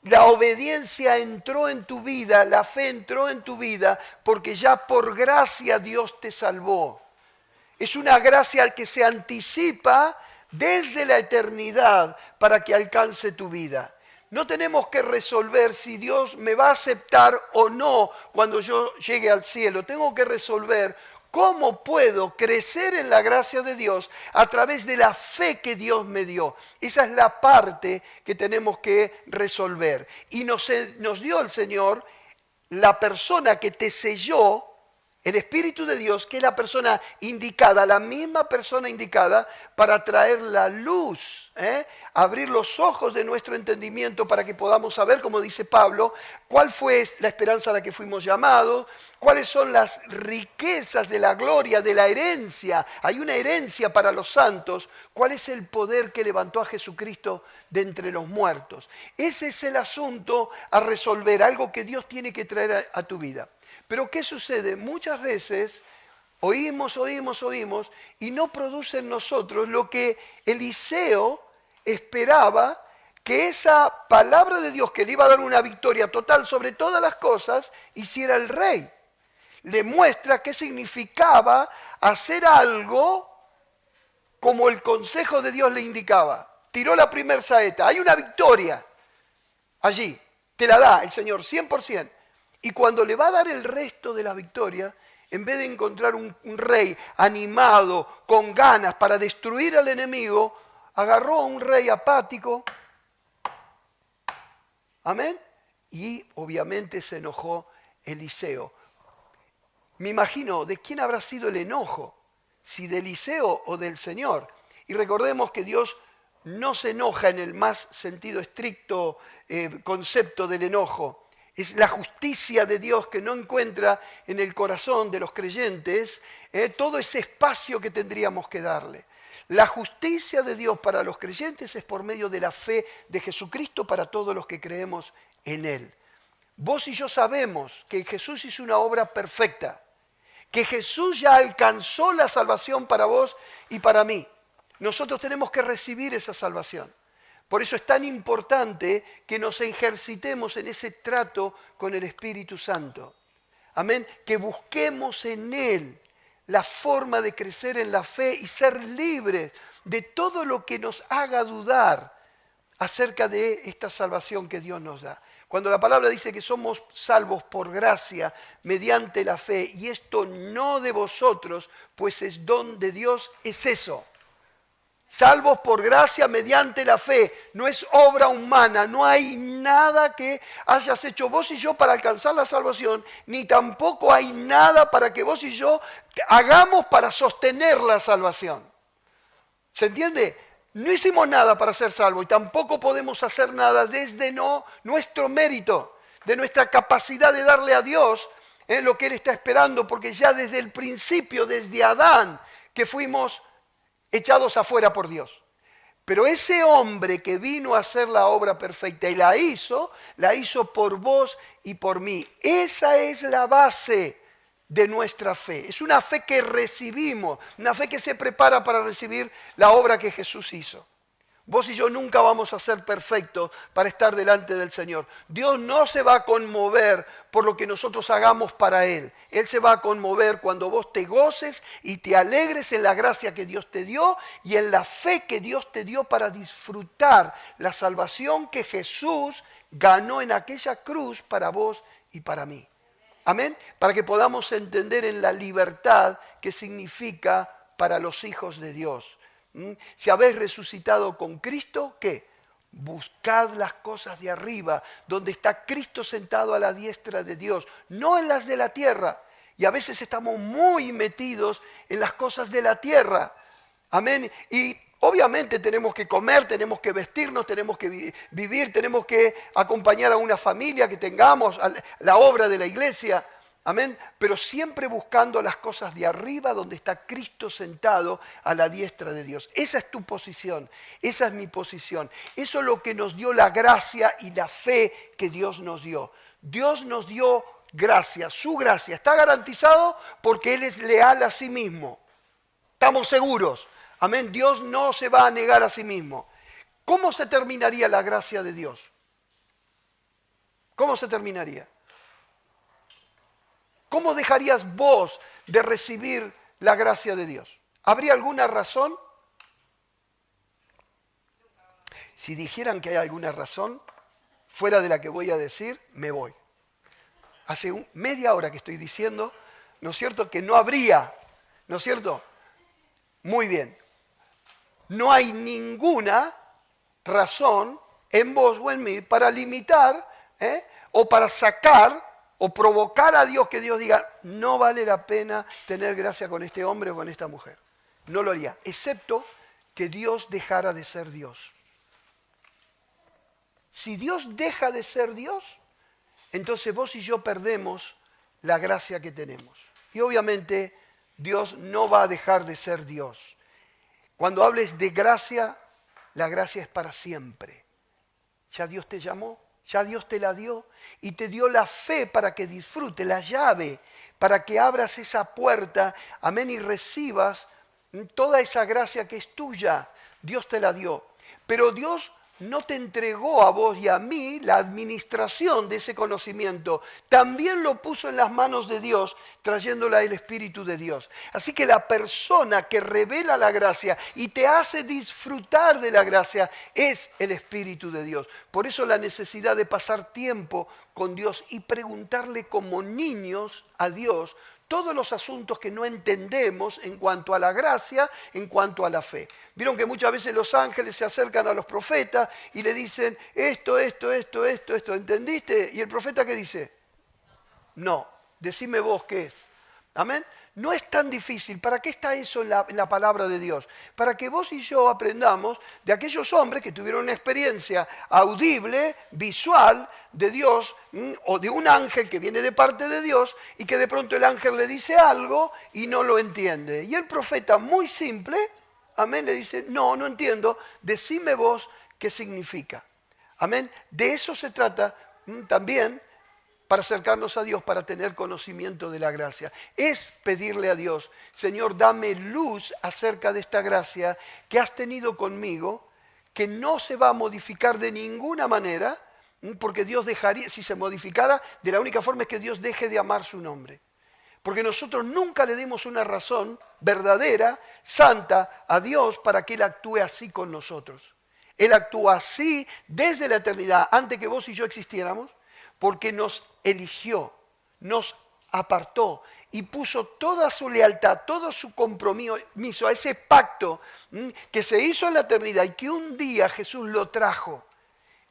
La obediencia entró en tu vida, la fe entró en tu vida, porque ya por gracia Dios te salvó. Es una gracia que se anticipa desde la eternidad para que alcance tu vida. No tenemos que resolver si Dios me va a aceptar o no cuando yo llegue al cielo. Tengo que resolver cómo puedo crecer en la gracia de Dios a través de la fe que Dios me dio. Esa es la parte que tenemos que resolver. Y nos dio el Señor la persona que te selló, el Espíritu de Dios, que es la persona indicada, la misma persona indicada para traer la luz, abrir los ojos de nuestro entendimiento para que podamos saber, como dice Pablo, cuál fue la esperanza a la que fuimos llamados, cuáles son las riquezas de la gloria, de la herencia. Hay una herencia para los santos. ¿Cuál es el poder que levantó a Jesucristo de entre los muertos? Ese es el asunto a resolver, algo que Dios tiene que traer a tu vida. Pero ¿qué sucede? Muchas veces oímos y no produce en nosotros lo que Eliseo esperaba, que esa palabra de Dios que le iba a dar una victoria total sobre todas las cosas, hiciera el rey. Le muestra qué significaba hacer algo como el consejo de Dios le indicaba. Tiró la primer saeta, hay una victoria allí, te la da el Señor 100%. Y cuando le va a dar el resto de la victoria, en vez de encontrar un rey animado, con ganas para destruir al enemigo, agarró a un rey apático. Amén. Y obviamente se enojó Eliseo. Me imagino, ¿de quién habrá sido el enojo? Si de Eliseo o del Señor. Y recordemos que Dios no se enoja en el más sentido estricto concepto del enojo. Es la justicia de Dios que no encuentra en el corazón de los creyentes todo ese espacio que tendríamos que darle. La justicia de Dios para los creyentes es por medio de la fe de Jesucristo para todos los que creemos en Él. Vos y yo sabemos que Jesús hizo una obra perfecta, que Jesús ya alcanzó la salvación para vos y para mí. Nosotros tenemos que recibir esa salvación. Por eso es tan importante que nos ejercitemos en ese trato con el Espíritu Santo. Amén. Que busquemos en Él la forma de crecer en la fe y ser libres de todo lo que nos haga dudar acerca de esta salvación que Dios nos da. Cuando la palabra dice que somos salvos por gracia mediante la fe, y esto no de vosotros, pues es don de Dios, es eso. Salvos por gracia mediante la fe, no es obra humana, no hay nada que hayas hecho vos y yo para alcanzar la salvación, ni tampoco hay nada para que vos y yo hagamos para sostener la salvación. ¿Se entiende? No hicimos nada para ser salvos y tampoco podemos hacer nada desde nuestro mérito, de nuestra capacidad de darle a Dios lo que Él está esperando, porque ya desde el principio, desde Adán, que fuimos echados afuera por Dios. Pero ese hombre que vino a hacer la obra perfecta y la hizo por vos y por mí. Esa es la base de nuestra fe. Es una fe que recibimos, una fe que se prepara para recibir la obra que Jesús hizo. Vos y yo nunca vamos a ser perfectos para estar delante del Señor. Dios no se va a conmover por lo que nosotros hagamos para Él. Él se va a conmover cuando vos te goces y te alegres en la gracia que Dios te dio y en la fe que Dios te dio para disfrutar la salvación que Jesús ganó en aquella cruz para vos y para mí. Amén. Para que podamos entender en la libertad que significa para los hijos de Dios. Si habéis resucitado con Cristo, ¿qué? Buscad las cosas de arriba, donde está Cristo sentado a la diestra de Dios, no en las de la tierra. Y a veces estamos muy metidos en las cosas de la tierra. Amén. Y obviamente tenemos que comer, tenemos que vestirnos, tenemos que vivir, tenemos que acompañar a una familia que tengamos, a la obra de la iglesia. Amén. Pero siempre buscando las cosas de arriba donde está Cristo sentado a la diestra de Dios. Esa es tu posición, esa es mi posición. Eso es lo que nos dio la gracia y la fe que Dios nos dio. Dios nos dio gracia, su gracia está garantizado porque Él es leal a sí mismo. Estamos seguros. Amén. Dios no se va a negar a sí mismo. ¿Cómo se terminaría la gracia de Dios? ¿Cómo se terminaría? ¿Cómo dejarías vos de recibir la gracia de Dios? ¿Habría alguna razón? Si dijeran que hay alguna razón, fuera de la que voy a decir, me voy. Hace media hora que estoy diciendo, ¿no es cierto?, que no habría, ¿no es cierto? Muy bien. No hay ninguna razón en vos o en mí para limitar o para sacar o provocar a Dios que Dios diga, no vale la pena tener gracia con este hombre o con esta mujer. No lo haría, excepto que Dios dejara de ser Dios. Si Dios deja de ser Dios, entonces vos y yo perdemos la gracia que tenemos. Y obviamente Dios no va a dejar de ser Dios. Cuando hables de gracia, la gracia es para siempre. Ya Dios te llamó. Ya Dios te la dio y te dio la fe para que disfrutes, la llave, para que abras esa puerta, amén, y recibas toda esa gracia que es tuya. Dios te la dio. Pero Dios no te entregó a vos y a mí la administración de ese conocimiento. También lo puso en las manos de Dios, trayéndola el Espíritu de Dios. Así que la persona que revela la gracia y te hace disfrutar de la gracia es el Espíritu de Dios. Por eso la necesidad de pasar tiempo con Dios y preguntarle como niños a Dios todos los asuntos que no entendemos en cuanto a la gracia, en cuanto a la fe. Vieron que muchas veces los ángeles se acercan a los profetas y le dicen esto, ¿entendiste? Y el profeta ¿qué dice? No, decime vos qué es. Amén. No es tan difícil. ¿Para qué está eso en la palabra de Dios? Para que vos y yo aprendamos de aquellos hombres que tuvieron una experiencia audible, visual, de Dios, o de un ángel que viene de parte de Dios, y que de pronto el ángel le dice algo y no lo entiende. Y el profeta, muy simple, amén, le dice, no entiendo, decime vos qué significa. Amén. De eso se trata también para acercarnos a Dios, para tener conocimiento de la gracia. Es pedirle a Dios, Señor, dame luz acerca de esta gracia que has tenido conmigo, que no se va a modificar de ninguna manera, porque Dios dejaría, si se modificara, de la única forma es que Dios deje de amar su nombre. Porque nosotros nunca le dimos una razón verdadera, santa, a Dios para que Él actúe así con nosotros. Él actúa así desde la eternidad, antes que vos y yo existiéramos, porque nos eligió, nos apartó y puso toda su lealtad, todo su compromiso a ese pacto que se hizo en la eternidad y que un día Jesús lo trajo.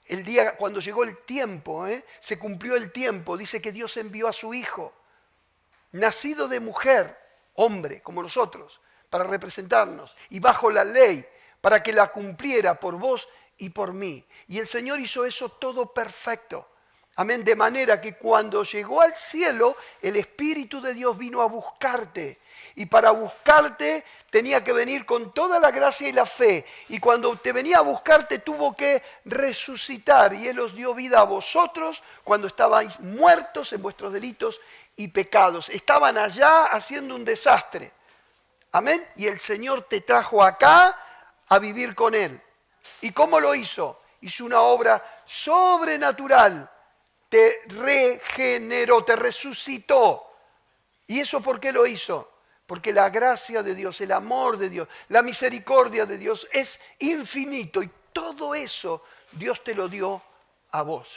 El día cuando llegó el tiempo, se cumplió el tiempo, dice que Dios envió a su Hijo, nacido de mujer, hombre, como nosotros, para representarnos y bajo la ley, para que la cumpliera por vos y por mí. Y el Señor hizo eso todo perfecto. Amén, de manera que cuando llegó al cielo, el Espíritu de Dios vino a buscarte. Y para buscarte tenía que venir con toda la gracia y la fe. Y cuando te venía a buscarte tuvo que resucitar. Y Él os dio vida a vosotros cuando estabais muertos en vuestros delitos y pecados. Estaban allá haciendo un desastre. Amén. Y el Señor te trajo acá a vivir con Él. ¿Y cómo lo hizo? Hizo una obra sobrenatural. Te regeneró, te resucitó. ¿Y eso por qué lo hizo? Porque la gracia de Dios, el amor de Dios, la misericordia de Dios es infinito. Y todo eso Dios te lo dio a vos.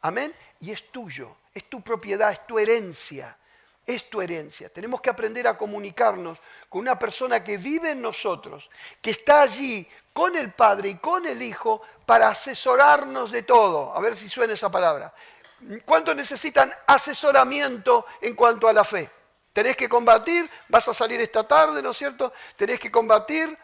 Amén. Y es tuyo, es tu propiedad, es tu herencia. Es tu herencia. Tenemos que aprender a comunicarnos con una persona que vive en nosotros, que está allí con el Padre y con el Hijo para asesorarnos de todo. A ver si suena esa palabra. ¿Cuántos necesitan asesoramiento en cuanto a la fe? Tenés que combatir, vas a salir esta tarde, ¿no es cierto? Tenés que combatir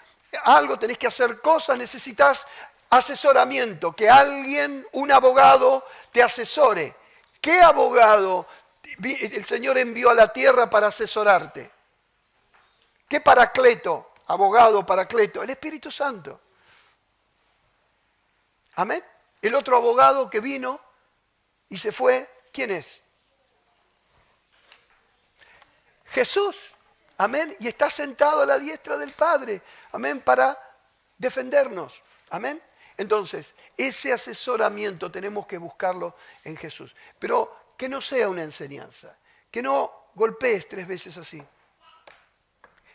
algo, tenés que hacer cosas, necesitas asesoramiento, que alguien, un abogado, te asesore. ¿Qué abogado el Señor envió a la tierra para asesorarte? ¿Qué paracleto, abogado, paracleto? El Espíritu Santo. Amén. El otro abogado que vino y se fue, ¿quién es? Jesús. Amén. Y está sentado a la diestra del Padre. Amén. Para defendernos. Amén. Entonces, ese asesoramiento tenemos que buscarlo en Jesús. Pero que no sea una enseñanza. Que no golpees 3 veces así.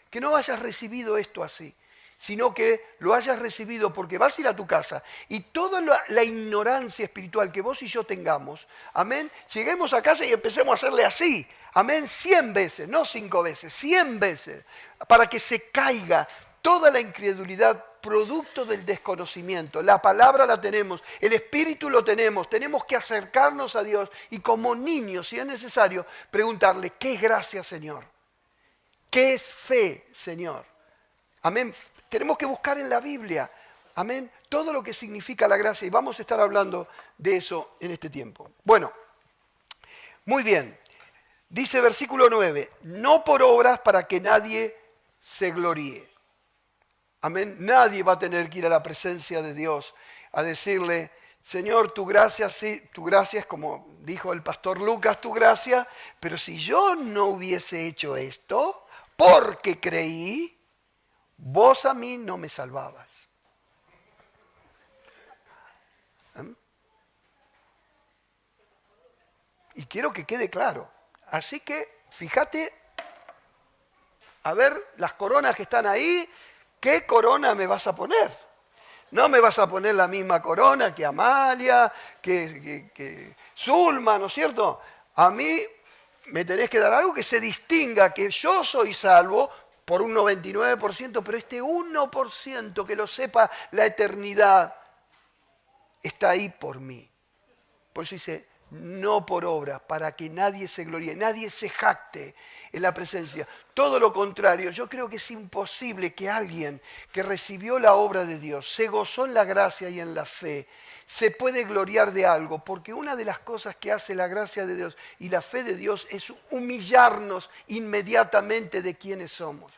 Que no hayas recibido esto así, sino que lo hayas recibido porque vas a ir a tu casa y toda la ignorancia espiritual que vos y yo tengamos, amén, lleguemos a casa y empecemos a hacerle así, amén, 100 veces, no 5 veces, 100 veces, para que se caiga toda la incredulidad producto del desconocimiento. La palabra la tenemos, el Espíritu lo tenemos que acercarnos a Dios y como niños, si es necesario, preguntarle, ¿qué es gracia, Señor? ¿Qué es fe, Señor? Amén. Tenemos que buscar en la Biblia, amén, todo lo que significa la gracia y vamos a estar hablando de eso en este tiempo. Bueno, muy bien. Dice versículo 9, no por obras para que nadie se gloríe. Amén. Nadie va a tener que ir a la presencia de Dios a decirle, Señor, tu gracia, sí, tu gracia es como dijo el pastor Lucas, tu gracia, pero si yo no hubiese hecho esto, porque creí, vos a mí no me salvabas. ¿Eh? Y quiero que quede claro. Así que, fíjate, a ver las coronas que están ahí, ¿qué corona me vas a poner? No me vas a poner la misma corona que Amalia, que Zulma, ¿no es cierto? A mí me tenés que dar algo que se distinga, que yo soy salvo por un 99%, pero este 1% que lo sepa la eternidad está ahí por mí. Por eso dice, no por obras, para que nadie se gloríe, nadie se jacte en la presencia. Todo lo contrario, yo creo que es imposible que alguien que recibió la obra de Dios, se gozó en la gracia y en la fe, se puede gloriar de algo, porque una de las cosas que hace la gracia de Dios y la fe de Dios es humillarnos inmediatamente de quienes somos.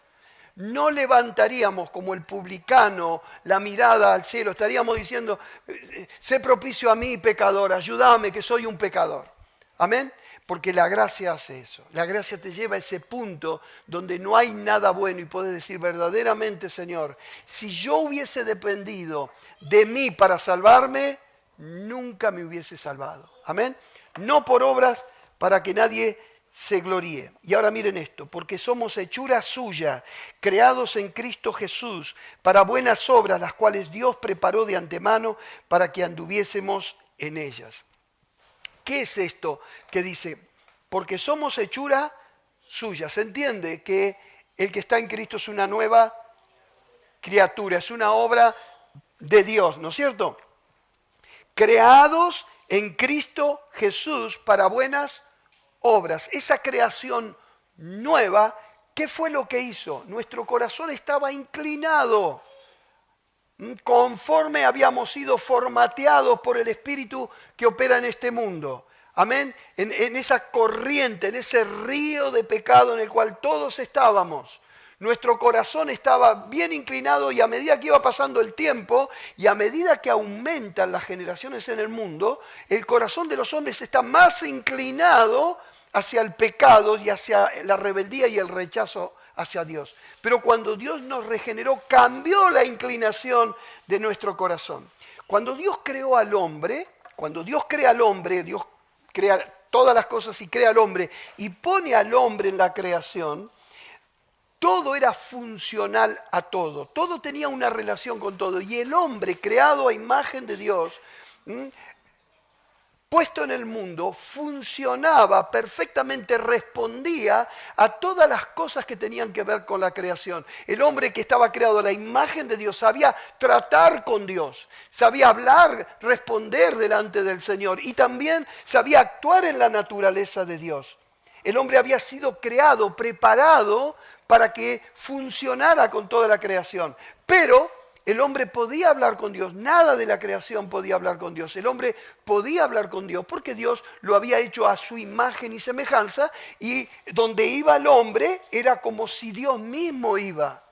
No levantaríamos como el publicano la mirada al cielo, estaríamos diciendo, sé propicio a mí, pecador, ayúdame que soy un pecador. Amén. Porque la gracia hace eso. La gracia te lleva a ese punto donde no hay nada bueno y puedes decir verdaderamente, Señor, si yo hubiese dependido de mí para salvarme, nunca me hubiese salvado. Amén. No por obras para que nadie se gloríe. Y ahora miren esto, porque somos hechura suya, creados en Cristo Jesús, para buenas obras, las cuales Dios preparó de antemano para que anduviésemos en ellas. ¿Qué es esto que dice? Porque somos hechura suya. Se entiende que el que está en Cristo es una nueva criatura, es una obra de Dios, ¿no es cierto? Creados en Cristo Jesús para buenas obras. Esa creación nueva, ¿qué fue lo que hizo? Nuestro corazón estaba inclinado, conforme habíamos sido formateados por el Espíritu que opera en este mundo. Amén. En esa corriente, en ese río de pecado en el cual todos estábamos. Nuestro corazón estaba bien inclinado y a medida que iba pasando el tiempo y a medida que aumentan las generaciones en el mundo, el corazón de los hombres está más inclinado hacia el pecado y hacia la rebeldía y el rechazo hacia Dios. Pero cuando Dios nos regeneró, cambió la inclinación de nuestro corazón. Cuando Dios creó al hombre, Dios crea todas las cosas y crea al hombre y pone al hombre en la creación, todo era funcional a todo. Todo tenía una relación con todo. Y el hombre creado a imagen de Dios, puesto en el mundo, funcionaba perfectamente, respondía a todas las cosas que tenían que ver con la creación. El hombre que estaba creado a la imagen de Dios sabía tratar con Dios, sabía hablar, responder delante del Señor y también sabía actuar en la naturaleza de Dios. El hombre había sido creado, preparado para que funcionara con toda la creación. Pero el hombre podía hablar con Dios, nada de la creación podía hablar con Dios. El hombre podía hablar con Dios porque Dios lo había hecho a su imagen y semejanza y donde iba el hombre era como si Dios mismo iba.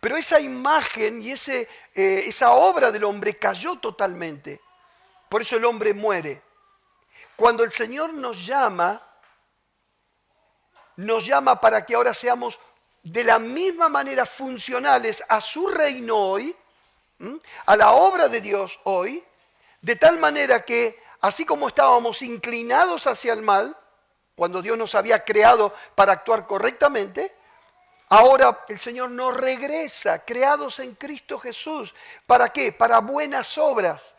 Pero esa imagen y esa obra del hombre cayó totalmente. Por eso el hombre muere. Cuando el Señor nos llama para que ahora seamos de la misma manera funcionales a su reino hoy, a la obra de Dios hoy, de tal manera que así como estábamos inclinados hacia el mal, cuando Dios nos había creado para actuar correctamente, ahora el Señor nos regresa, creados en Cristo Jesús. ¿Para qué? Para buenas obras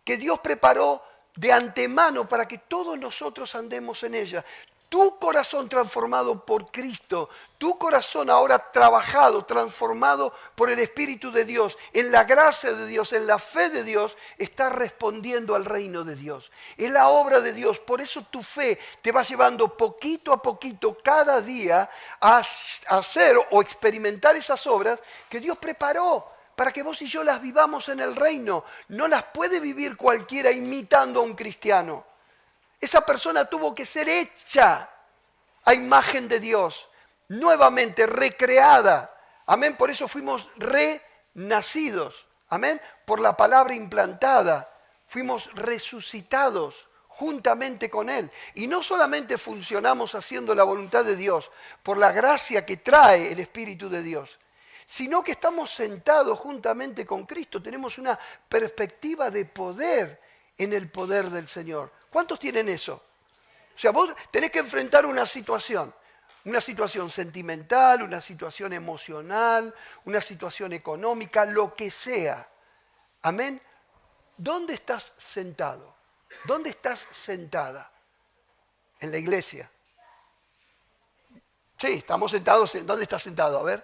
que Dios preparó de antemano para que todos nosotros andemos en ellas. Tu corazón transformado por Cristo, tu corazón ahora trabajado, transformado por el Espíritu de Dios, en la gracia de Dios, en la fe de Dios, está respondiendo al reino de Dios. Es la obra de Dios, por eso tu fe te va llevando poquito a poquito, cada día, a hacer o experimentar esas obras que Dios preparó para que vos y yo las vivamos en el reino. No las puede vivir cualquiera imitando a un cristiano. Esa persona tuvo que ser hecha a imagen de Dios, nuevamente recreada. Amén, por eso fuimos renacidos. Amén, por la palabra implantada. Fuimos resucitados juntamente con Él. Y no solamente funcionamos haciendo la voluntad de Dios, por la gracia que trae el Espíritu de Dios, sino que estamos sentados juntamente con Cristo. Tenemos una perspectiva de poder en el poder del Señor. ¿Cuántos tienen eso? O sea, vos tenés que enfrentar una situación sentimental, una situación emocional, una situación económica, lo que sea. Amén. ¿Dónde estás sentado? ¿Dónde estás sentada? En la iglesia. Sí, estamos sentados. ¿Dónde estás sentado? A ver,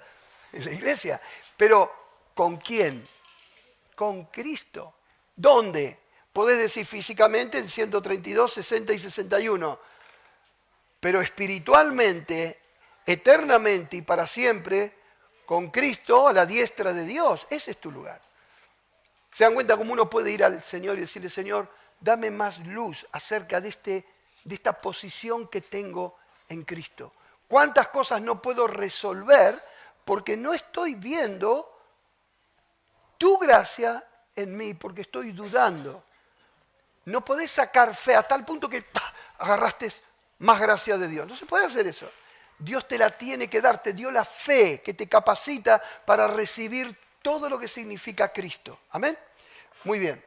en la iglesia. Pero, ¿con quién? Con Cristo. ¿Dónde? Podés decir físicamente en 132, 60 y 61, pero espiritualmente, eternamente y para siempre, con Cristo a la diestra de Dios. Ese es tu lugar. ¿Se dan cuenta cómo uno puede ir al Señor y decirle, Señor, dame más luz acerca de esta posición que tengo en Cristo? ¿Cuántas cosas no puedo resolver porque no estoy viendo tu gracia en mí, porque estoy dudando? No podés sacar fe a tal punto que agarraste más gracia de Dios. No se puede hacer eso. Dios te la tiene que dar, te dio la fe que te capacita para recibir todo lo que significa Cristo. ¿Amén? Muy bien.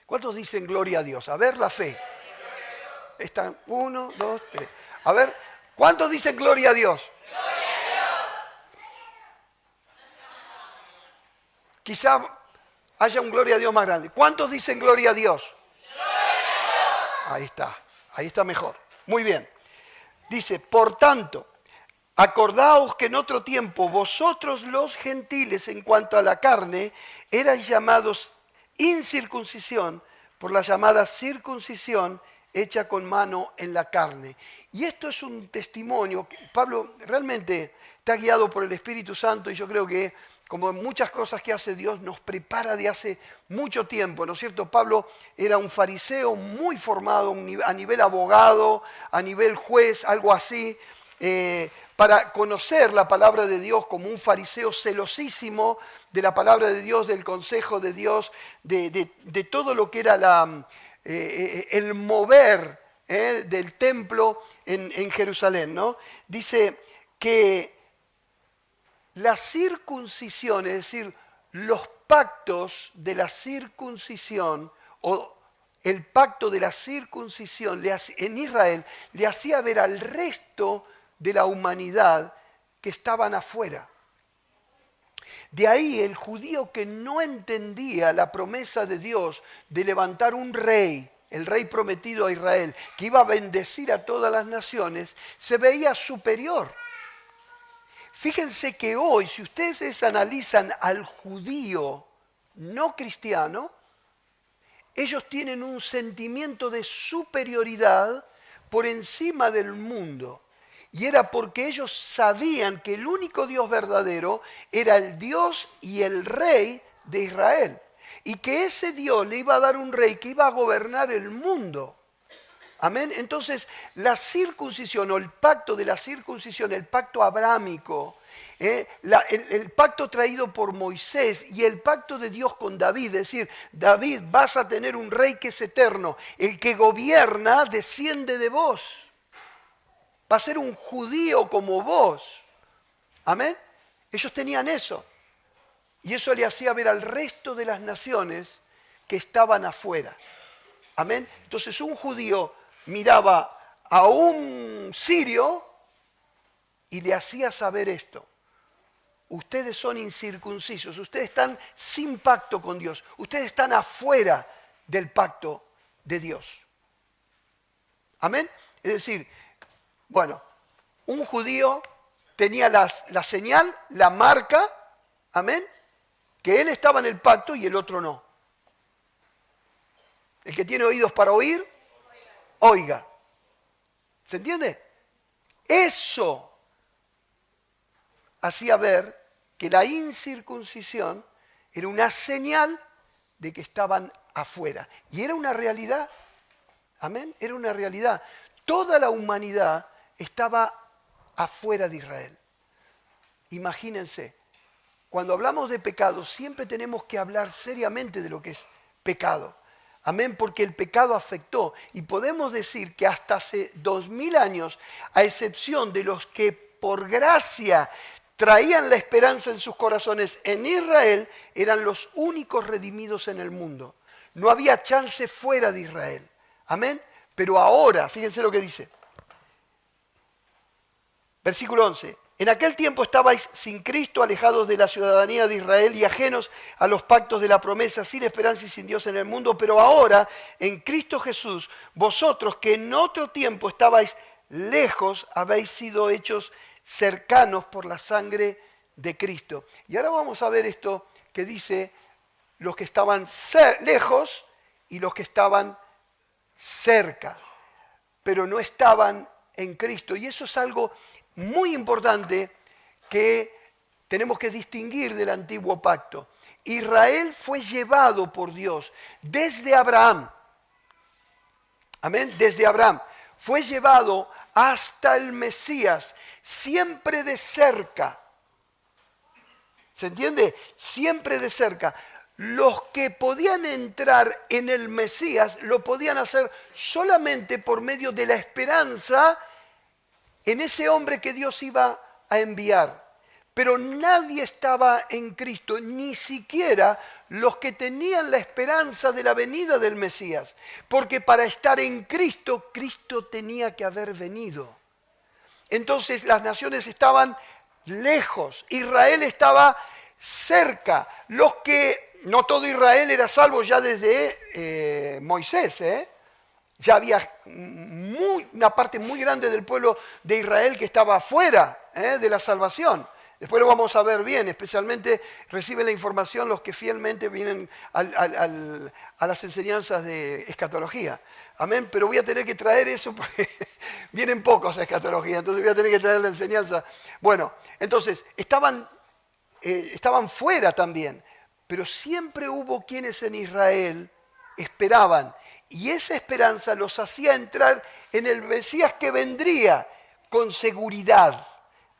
¿Cuántos dicen gloria a Dios? A ver, la fe. Están 1, 2, 3. A ver, ¿cuántos dicen gloria a Dios? ¡Gloria a Dios! Quizá haya un gloria a Dios más grande. ¿Cuántos dicen gloria a Dios? ¡Gloria a Dios! Ahí está mejor. Muy bien. Dice, por tanto, acordaos que en otro tiempo vosotros los gentiles en cuanto a la carne erais llamados incircuncisión por la llamada circuncisión hecha con mano en la carne. Y esto es un testimonio. Pablo realmente está guiado por el Espíritu Santo y yo creo que, como muchas cosas que hace Dios, nos prepara de hace mucho tiempo, ¿no es cierto? Pablo era un fariseo muy formado a nivel abogado, a nivel juez, algo así, para conocer la palabra de Dios como un fariseo celosísimo de la palabra de Dios, del consejo de Dios, de todo lo que era el mover del templo en Jerusalén, ¿no? Dice que la circuncisión, es decir, los pactos de la circuncisión o el pacto de la circuncisión en Israel le hacía ver al resto de la humanidad que estaban afuera. De ahí el judío que no entendía la promesa de Dios de levantar un rey, el rey prometido a Israel, que iba a bendecir a todas las naciones, se veía superior. Fíjense que hoy, si ustedes analizan al judío no cristiano, ellos tienen un sentimiento de superioridad por encima del mundo. Y era porque ellos sabían que el único Dios verdadero era el Dios y el Rey de Israel. Y que ese Dios le iba a dar un rey que iba a gobernar el mundo. Amén. Entonces, la circuncisión o el pacto de la circuncisión, el pacto abrámico, el pacto traído por Moisés y el pacto de Dios con David, es decir, David, vas a tener un rey que es eterno, el que gobierna desciende de vos. Va a ser un judío como vos. Amén. Ellos tenían eso. Y eso le hacía ver al resto de las naciones que estaban afuera. Amén. Entonces un judío miraba a un sirio y le hacía saber esto. Ustedes son incircuncisos, ustedes están sin pacto con Dios, ustedes están afuera del pacto de Dios. Amén. Es decir, bueno, un judío tenía la señal, la marca, amén, que él estaba en el pacto y el otro no. El que tiene oídos para oír, oiga. ¿Se entiende? Eso hacía ver que la incircuncisión era una señal de que estaban afuera. Y era una realidad. Amén. Era una realidad. Toda la humanidad estaba afuera de Israel. Imagínense, cuando hablamos de pecado, siempre tenemos que hablar seriamente de lo que es pecado. Amén, porque el pecado afectó. Y podemos decir que hasta hace 2000 años, a excepción de los que por gracia traían la esperanza en sus corazones en Israel, eran los únicos redimidos en el mundo. No había chance fuera de Israel. Amén. Pero ahora, fíjense lo que dice. Versículo 11. En aquel tiempo estabais sin Cristo, alejados de la ciudadanía de Israel y ajenos a los pactos de la promesa, sin esperanza y sin Dios en el mundo. Pero ahora, en Cristo Jesús, vosotros que en otro tiempo estabais lejos, habéis sido hechos cercanos por la sangre de Cristo. Y ahora vamos a ver esto que dice los que estaban lejos y los que estaban cerca, pero no estaban en Cristo. Y eso es algo muy importante que tenemos que distinguir del antiguo pacto. Israel fue llevado por Dios desde Abraham. Amén, desde Abraham. Fue llevado hasta el Mesías, siempre de cerca. ¿Se entiende? Siempre de cerca. Los que podían entrar en el Mesías lo podían hacer solamente por medio de la esperanza en ese hombre que Dios iba a enviar. Pero nadie estaba en Cristo, ni siquiera los que tenían la esperanza de la venida del Mesías. Porque para estar en Cristo, Cristo tenía que haber venido. Entonces las naciones estaban lejos, Israel estaba cerca. Los que, no todo Israel era salvo ya desde Moisés, Ya había una parte muy grande del pueblo de Israel que estaba fuera de la salvación. Después lo vamos a ver bien, especialmente reciben la información los que fielmente vienen a las enseñanzas de escatología. Amén, pero voy a tener que traer eso porque vienen pocos a escatología, entonces voy a tener que traer la enseñanza. Bueno, entonces estaban fuera también, pero siempre hubo quienes en Israel esperaban. Y esa esperanza los hacía entrar en el Mesías que vendría con seguridad.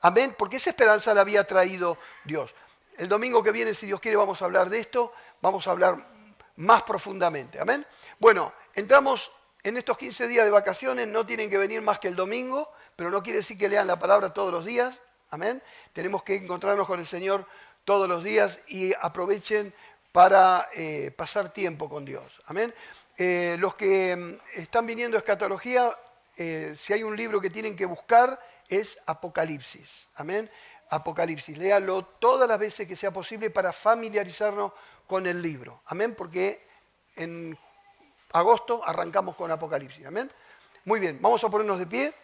Amén, porque esa esperanza la había traído Dios. El domingo que viene, si Dios quiere, vamos a hablar de esto, vamos a hablar más profundamente. Amén. Bueno, entramos en estos 15 días de vacaciones, no tienen que venir más que el domingo, pero no quiere decir que lean la palabra todos los días. Amén. Tenemos que encontrarnos con el Señor todos los días y aprovechen para pasar tiempo con Dios. Amén. Los que están viniendo a escatología, si hay un libro que tienen que buscar, es Apocalipsis. Amén. Apocalipsis. Léalo todas las veces que sea posible para familiarizarnos con el libro. Amén. Porque en agosto arrancamos con Apocalipsis. Amén. Muy bien, vamos a ponernos de pie.